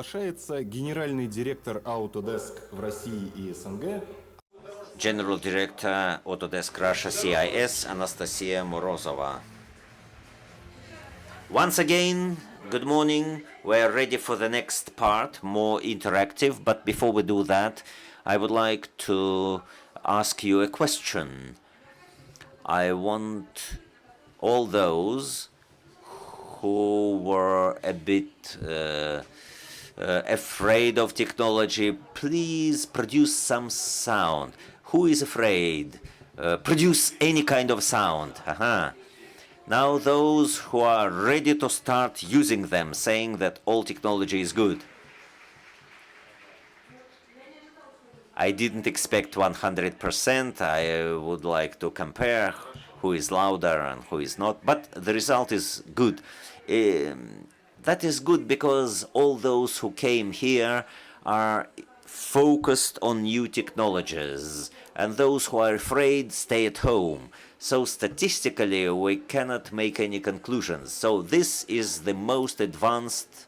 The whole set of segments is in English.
приглашается генеральный директор Autodesk в России и СНГ. General Director Autodesk Russia CIS Anastasia Morozova. Once again, good morning. We're ready for the next part, more interactive. But before we do that, I would like to ask you a question. I want all those who were a bit afraid of technology, please produce some sound. Who is afraid? Produce any kind of sound. Aha. Now those who are ready to start using them, saying that all technology is good. I didn't expect 100%. I would like to compare who is louder and who is not, but the result is good. That is good because all those who came here are focused on new technologies, and those who are afraid stay at home. So statistically, we cannot make any conclusions. So this is the most advanced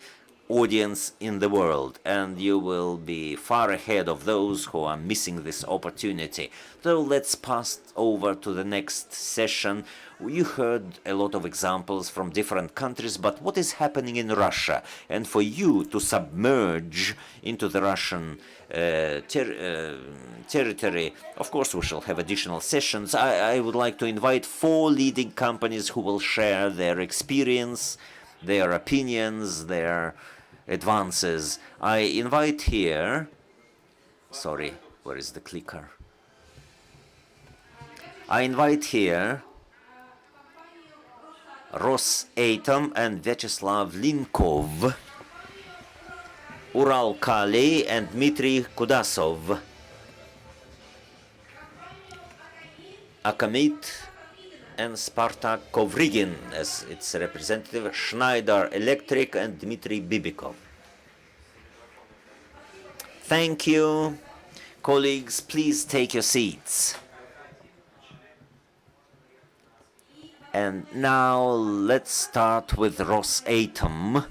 audience in the world, and you will be far ahead of those who are missing this opportunity. So let's pass over to the next session. You heard a lot of examples from different countries, but what is happening in Russia? And for you to submerge into the Russian territory, of course we shall have additional sessions. I would like to invite 4 leading companies who will share their experience, their opinions, their advances. I invite here, sorry, where is the clicker? I invite here Rosatom and Vyacheslav Linkov, Ural Kali and Dmitry Kudasov, Akamit and Spartak Kovrigin as its representative, Schneider Electric and Dmitry Bibikov. Thank you. Colleagues, please take your seats. And now let's start with Rosatom.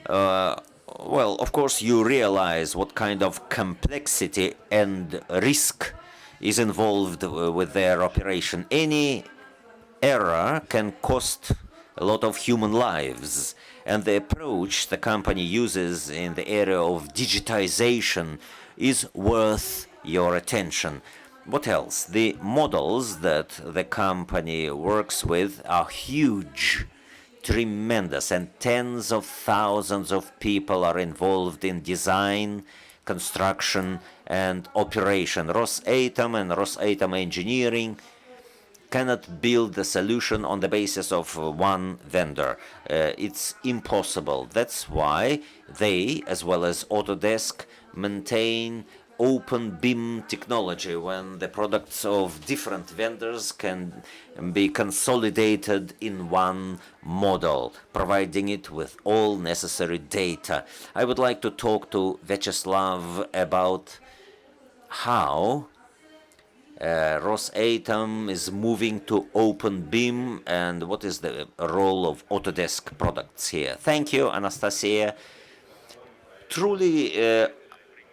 Well, of course, you realize what kind of complexity and risk is involved with their operation. Any error can cost a lot of human lives, and the approach the company uses in the area of digitization is worth your attention. What else? The models that the company works with are huge, tremendous, and tens of thousands of people are involved in design, construction, and operation. Rosatom and Rosatom Engineering cannot build a solution on the basis of one vendor. It's impossible. That's why they, as well as Autodesk, maintain open BIM technology when the products of different vendors can be consolidated in one model, providing it with all necessary data. I would like to talk to Vyacheslav about how Rosatom is moving to open BIM and what is the role of Autodesk products here. Thank you, Anastasia. Truly,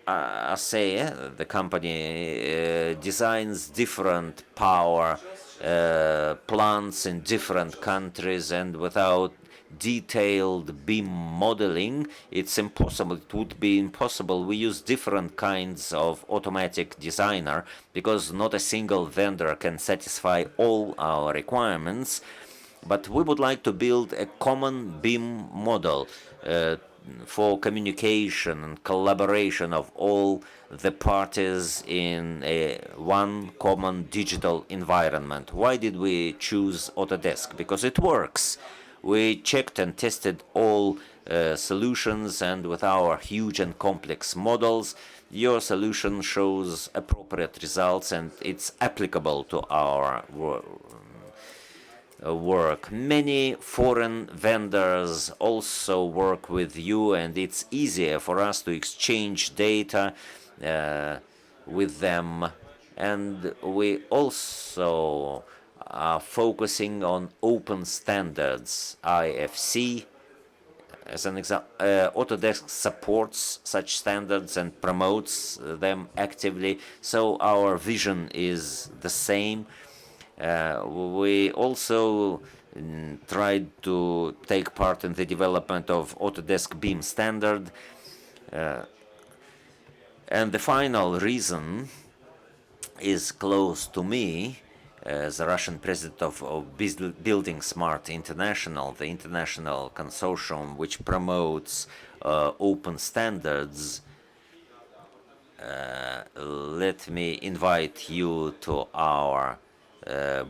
ASEA, the company, designs different power plants in different countries, and without detailed BIM modeling, it's impossible. It would be impossible. We use different kinds of automatic designer because not a single vendor can satisfy all our requirements. But we would like to build a common BIM model for communication and collaboration of all the parties in one common digital environment. Why did we choose Autodesk? Because it works. We checked and tested all solutions, and with our huge and complex models, your solution shows appropriate results and it's applicable to our work. Many foreign vendors also work with you, and it's easier for us to exchange data with them. And we also are focusing on open standards, IFC, As an example, Autodesk supports such standards and promotes them actively, so our vision is the same. We also tried to take part in the development of Autodesk BIM standard. And the final reason is close to me as the Russian president of Building Smart International, the international consortium which promotes open standards. Let me invite you to our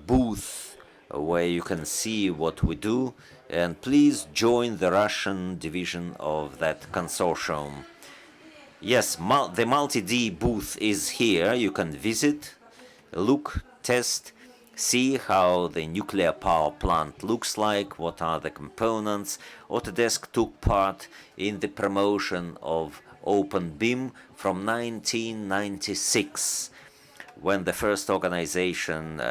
booth where you can see what we do, and please join the Russian division of that consortium. Yes, the multi-D booth is here. You can visit, look, test, see how the nuclear power plant looks like, what are the components. Autodesk took part in the promotion of Open BIM from 1996, when the first organization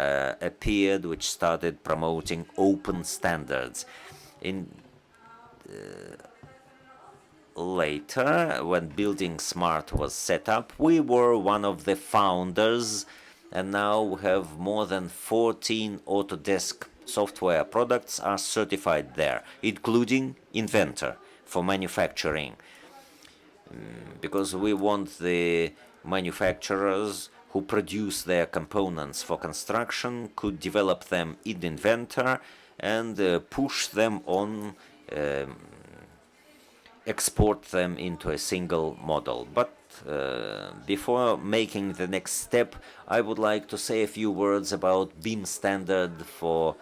appeared which started promoting open standards. Later, when Building Smart was set up, we were one of the founders, and now we have more than 14 Autodesk software products are certified there, including Inventor for manufacturing. Because we want the manufacturers who produce their components for construction could develop them in Inventor and push them on, export them into a single model. But before making the next step, I would like to say a few words about BIM standard for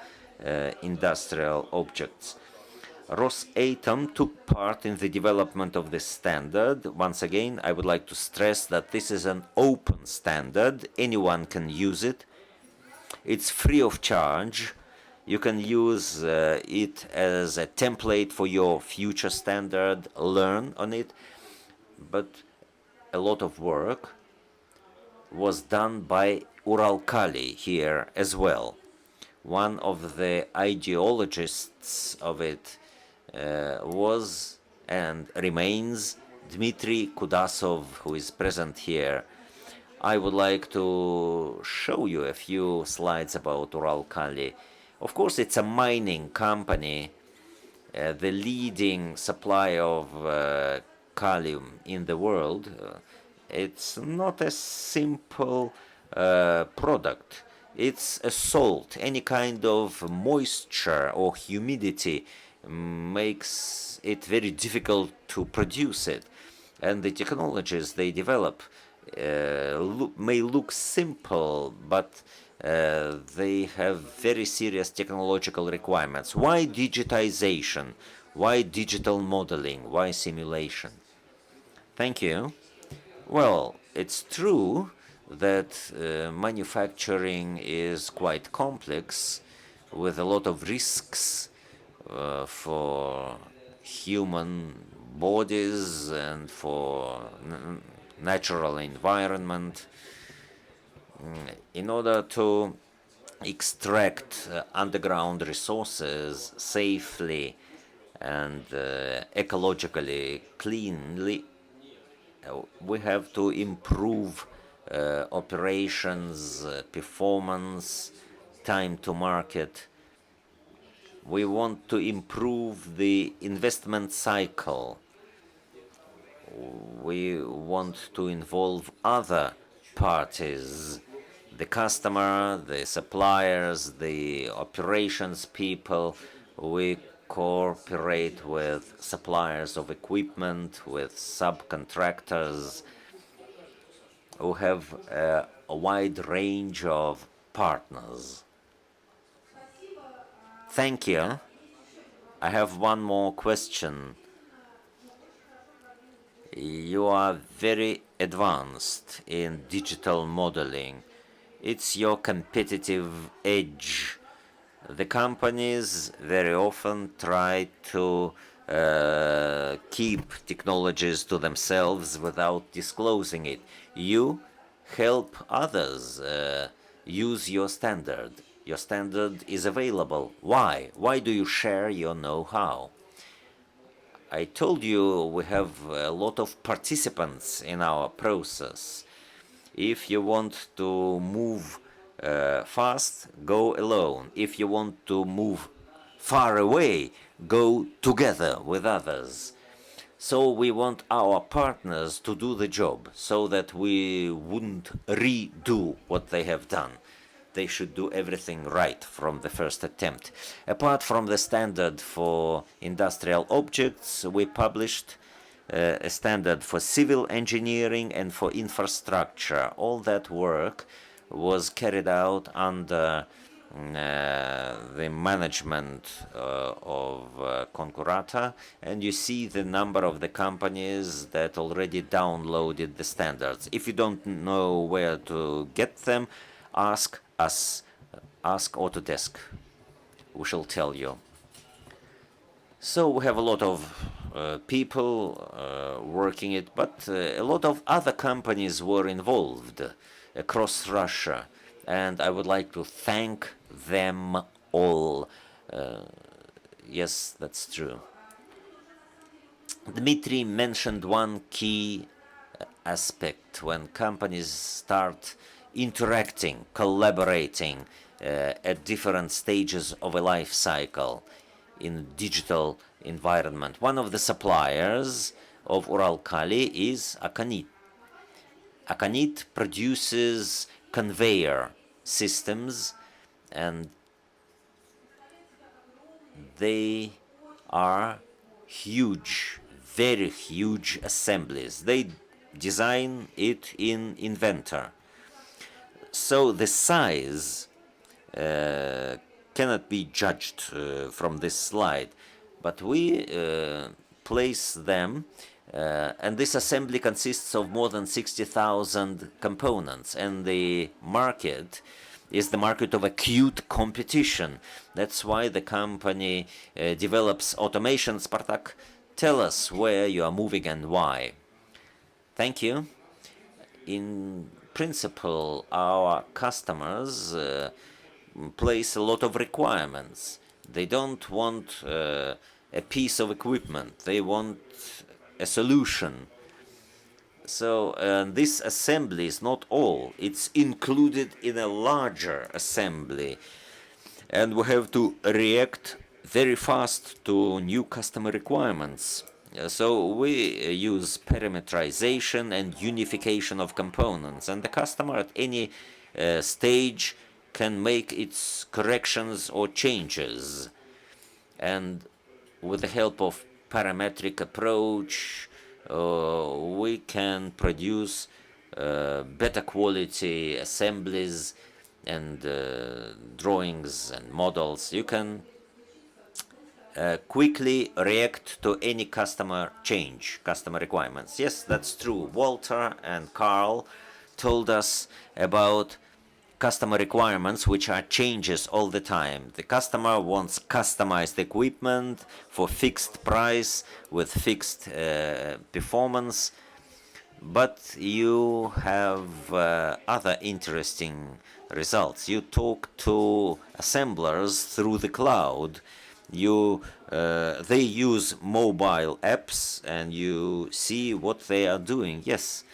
industrial objects. Rosatom took part in the development of this standard. Once again, I would like to stress that this is an open standard. Anyone can use it. It's free of charge. You can use it as a template for your future standard, learn on it. But a lot of work was done by Uralkali here as well. One of the ideologists of it was and remains Dmitry Kudasov, who is present here. I would like to show you a few slides about Uralkali. Of course, it's a mining company, the leading supplier of kalium in the world. It's not a simple product. It's a salt. Any kind of moisture or humidity makes it very difficult to produce it. And the technologies they develop may look simple, but they have very serious technological requirements. Why digitization? Why digital modeling? Why simulation? Thank you. Well, it's true that manufacturing is quite complex with a lot of risks for human bodies and for natural environment. In order to extract underground resources safely and ecologically cleanly, we have to improve operations, performance, time to market. We want to improve the investment cycle. We want to involve other parties, the customer, the suppliers, the operations people. We cooperate with suppliers of equipment, with subcontractors, who have a wide range of partners. Thank you. I have one more question. You are very advanced in digital modeling. It's your competitive edge. The companies very often try to keep technologies to themselves without disclosing it. You help others use your standard. Your standard is available. Why? Why do you share your know-how? I told you we have a lot of participants in our process. If you want to move fast, go alone. If you want to move far away, go together with others. So we want our partners to do the job so that we wouldn't redo what they have done. They should do everything right from the first attempt. Apart from the standard for industrial objects, we published a standard for civil engineering and for infrastructure. All that work was carried out under the management of Concurata, and you see the number of the companies that already downloaded the standards. If you don't know where to get them, ask us, ask Autodesk. We shall tell you. So we have a lot of people working it, but a lot of other companies were involved across Russia, and I would like to thank them all. Yes, that's true. Dmitry mentioned one key aspect when companies start interacting, collaborating at different stages of a life cycle in digital environment. One of the suppliers of Uralkali is Akonit. Akonit produces conveyor systems, and they are huge, very huge assemblies. They design it in Inventor. So the size cannot be judged from this slide, but we place them, and this assembly consists of more than 60,000 components, and the market is the market of acute competition. That's why the company develops automation. Spartak, tell us where you are moving and why. Thank you. In principle, our customers place a lot of requirements. They don't want a piece of equipment. They want a solution. So this assembly is not all. It's included in a larger assembly. And we have to react very fast to new customer requirements. So we use parameterization and unification of components. And the customer at any stage can make its corrections or changes. And with the help of parametric approach, we can produce better quality assemblies and drawings and models. You can quickly react to any customer change, customer requirements. Yes, that's true. Walter and Carl told us about customer requirements, which are changes all the time. The customer wants customized equipment for fixed price with fixed performance, but you have other interesting results. You talk to assemblers through the cloud. They use mobile apps, and you see what they are doing. Yes.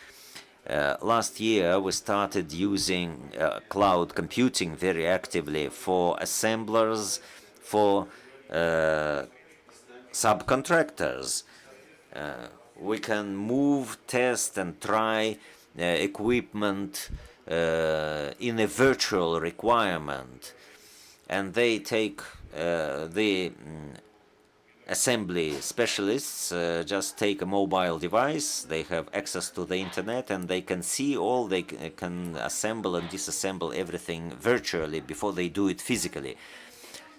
Last year, we started using cloud computing very actively for assemblers, for subcontractors. We can move, test, and try equipment in a virtual requirement, and they take the assembly specialists just take a mobile device. They have access to the internet, and they can see all. They can assemble and disassemble everything virtually before they do it physically.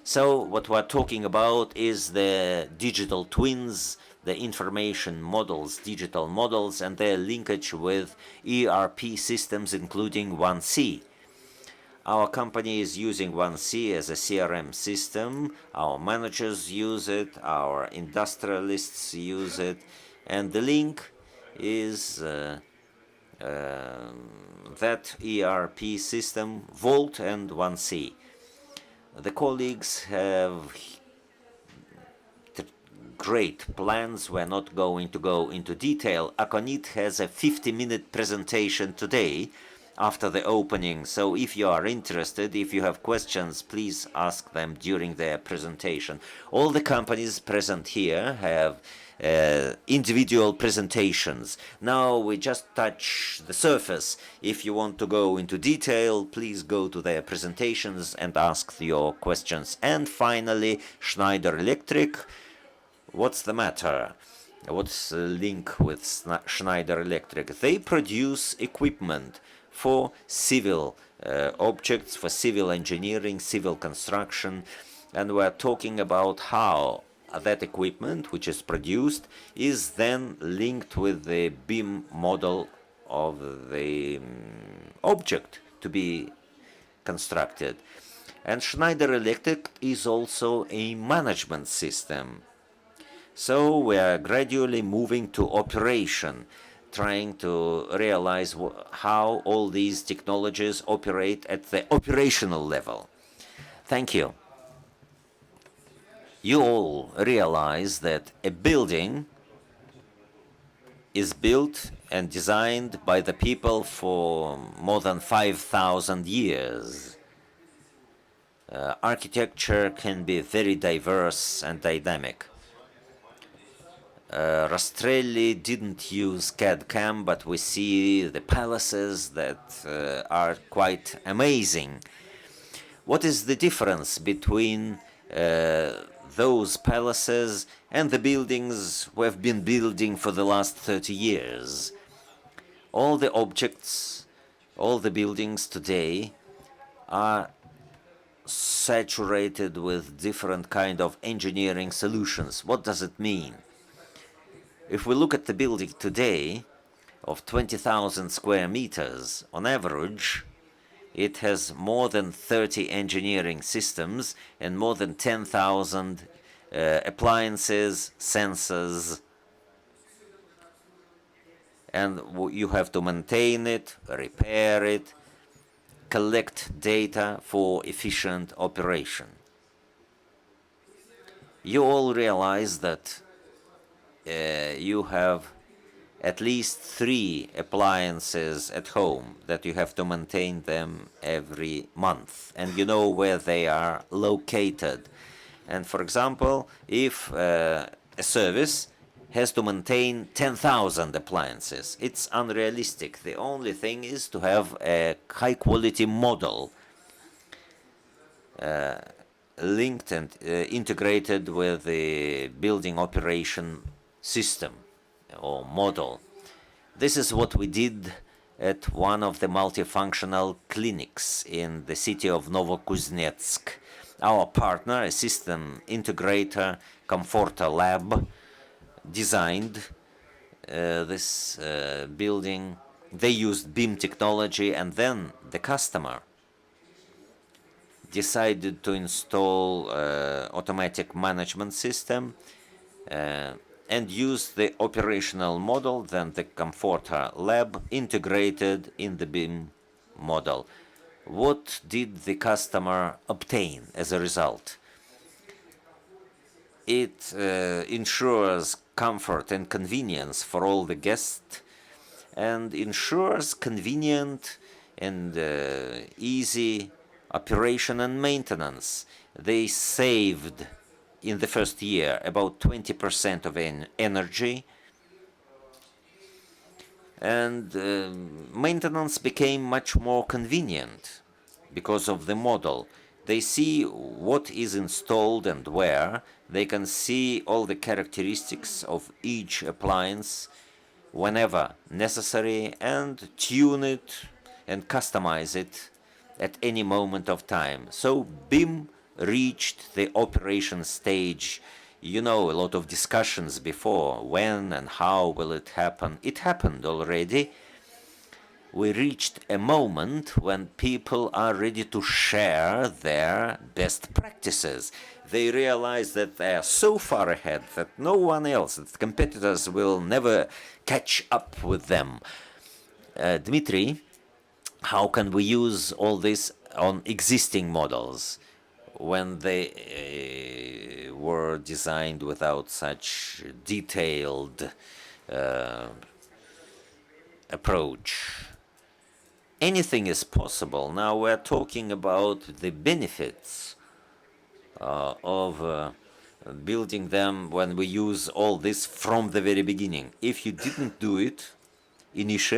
So what we're talking about is the digital twins, the information models, digital models, and their linkage with ERP systems, including 1C. Our company is using 1C as a CRM system. Our managers use it, our industrialists use it, and the link is that ERP system, Vault and 1C. The colleagues have great plans. We're not going to go into detail. Akonit has a 50-minute presentation today after the opening. So if you are interested, if you have questions, please ask them during their presentation. All the companies present here have individual presentations. Now we just touch the surface. If you want to go into detail, please go to their presentations and ask your questions. And finally, Schneider Electric. What's the matter? What's the link with Schneider Electric? They produce equipment for civil objects, for civil engineering, civil construction, and we're talking about how that equipment, which is produced, is then linked with the BIM model of the object to be constructed. And Schneider Electric is also a management system. So we are gradually moving to operation, trying to realize how all these technologies operate at the operational level. Thank you. You all realize that a building is built and designed by the people for more than 5,000 years. Architecture can be very diverse and dynamic. Rastrelli didn't use CAD/CAM, but we see the palaces that are quite amazing. What is the difference between those palaces and the buildings we have been building for the last 30 years? All the objects, all the buildings today are saturated with different kind of engineering solutions. What does it mean? If we look at the building today of 20,000 square meters, on average, it has more than 30 engineering systems and more than 10,000 appliances, sensors, and you have to maintain it, repair it, collect data for efficient operation. You all realize that you have at least 3 appliances at home, that you have to maintain them every month, and you know where they are located. And for example, if a service has to maintain 10,000 appliances, it's unrealistic. The only thing is to have a high-quality model linked and integrated with the building operation system or model. This is what we did at one of the multifunctional clinics in the city of Novokuznetsk. Our partner, a system integrator, Comforta Lab, designed this building. They used BIM technology, and then the customer decided to install automatic management system and use the operational model, then the Comforta Lab integrated in the BIM model. What did the customer obtain as a result? It ensures comfort and convenience for all the guests and ensures convenient and easy operation and maintenance. They saved in the first year about 20% of energy, and maintenance became much more convenient because of the model. They see what is installed and where. They can see all the characteristics of each appliance whenever necessary and tune it and customize it at any moment of time. So BIM reached the operation stage. You know, a lot of discussions before, when and how will it happen. It happened already. We reached a moment when people are ready to share their best practices. They realize that they are so far ahead that no one else, that competitors will never catch up with them. Dmitry, how can we use all this on existing models when were designed without such detailed approach. Anything is possible. Now we're talking about the benefits of building them when we use all this from the very beginning. If you didn't do it initially,